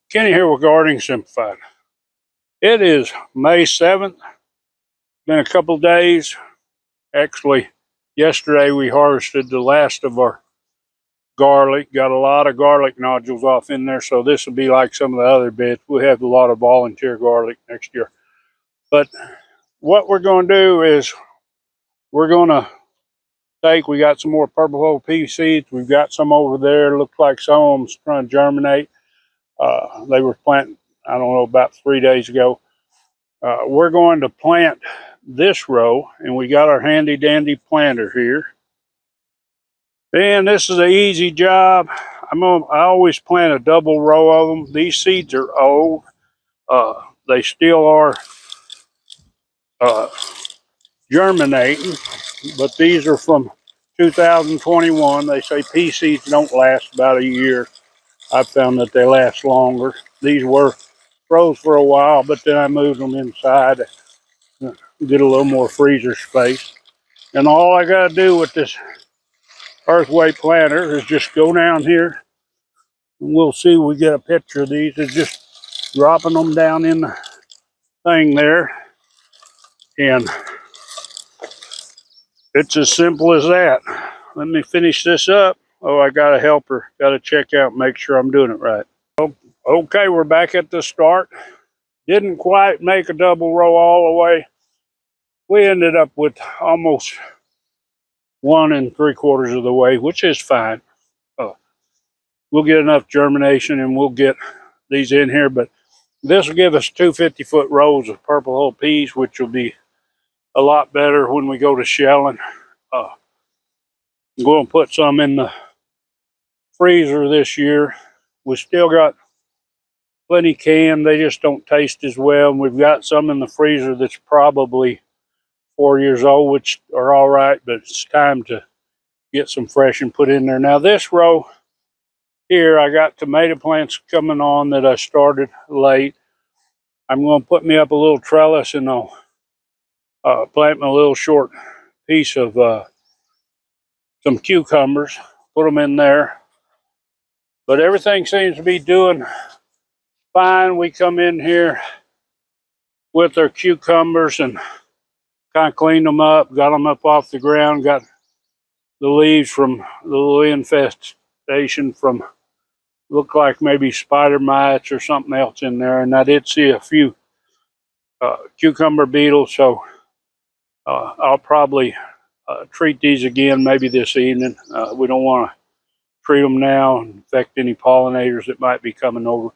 Kenny here with Gardening Simplified. It is May 7th. Been a couple of days. Actually, yesterday we harvested the last of our garlic. Got a lot of garlic nodules off in there, so this will be like some of the other beds. We'll have a lot of volunteer garlic next year. But what we're going to do is we're going to we got some more purple hull pea seeds. We've got some over there. Looks like some of them's trying to germinate. They were planting, I don't know, about 3 days ago. We're going to plant this row, and we got our handy dandy planter here. And this is an easy job. I always plant a double row of them. These seeds are old. They still are germinating, but these are from 2021. They say pea seeds don't last about a year. I've found that they last longer. These were froze for a while, but then I moved them inside to get a little more freezer space. And all I got to do with this earthway planter is just go down here, and we'll see. We get a picture of these. It's just dropping them down in the thing there, and it's as simple as that. Let me finish this up. Oh, I got a helper. Got to check out and make sure I'm doing it right. Okay, we're back at the start. Didn't quite make a double row all the way. We ended up with almost 1 3/4 of the way, which is fine. We'll get enough germination and we'll get these in here, but this will give us 2 50-foot rows of purple hull peas, which will be a lot better when we go to shelling. I'm going to put some in the freezer this year. We still got plenty canned. They just don't taste as well. And we've got some in the freezer that's probably 4 years old, which are all right, but it's time to get some fresh and put in there. Now this row here, I got tomato plants coming on that I started late. I'm going to put me up a little trellis, and I'll plant me a little short piece of some cucumbers, put them in there. But everything seems to be doing fine. We come in here with our cucumbers and kind of cleaned them up, got them up off the ground, got the leaves from the little infestation from, looked like maybe spider mites or something else in there. And I did see a few cucumber beetles, so I'll probably treat these again maybe this evening. We don't want to treat them now and affect any pollinators that might be coming over.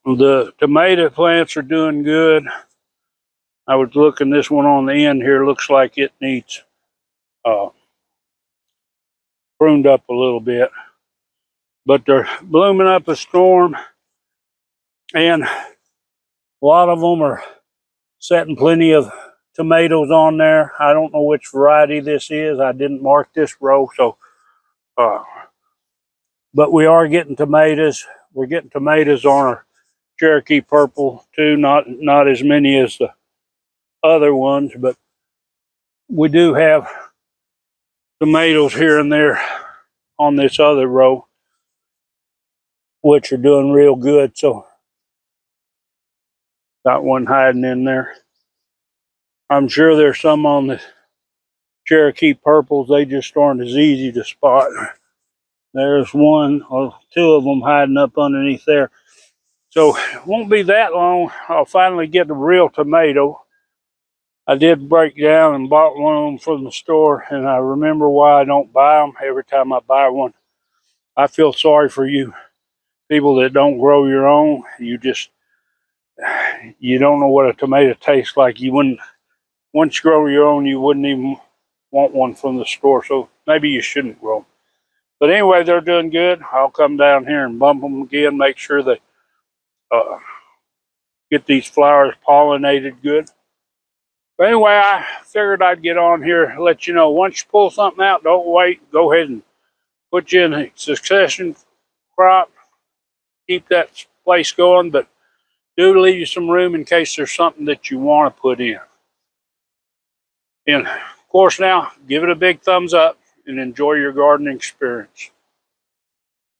The tomato plants are doing good. I was looking, this one on the end here looks like it needs pruned up a little bit, but they're blooming up a storm, and a lot of them are setting plenty of tomatoes on there. I don't know which variety this is. I didn't mark this row, so but we are getting tomatoes. We're getting tomatoes on our Cherokee Purple too. Not as many as the other ones, but we do have tomatoes here and there on this other row, which are doing real good. So got one hiding in there. I'm sure there's some on the Cherokee Purples. They just aren't as easy to spot. There's one or two of them hiding up underneath there. So it won't be that long. I'll finally get a real tomato. I did break down and bought one of them from the store, and I remember why I don't buy them. Every time I buy one, I feel sorry for you people that don't grow your own. You don't know what a tomato tastes like. You wouldn't, once you grow your own, you wouldn't even want one from the store. So maybe you shouldn't grow them. But anyway, they're doing good. I'll come down here and bump them again, make sure they get these flowers pollinated good. But anyway, I figured I'd get on here and let you know, once you pull something out, don't wait. Go ahead and put you in a succession crop. Keep that place going, but do leave you some room in case there's something that you want to put in. And of course now, give it a big thumbs up and enjoy your gardening experience.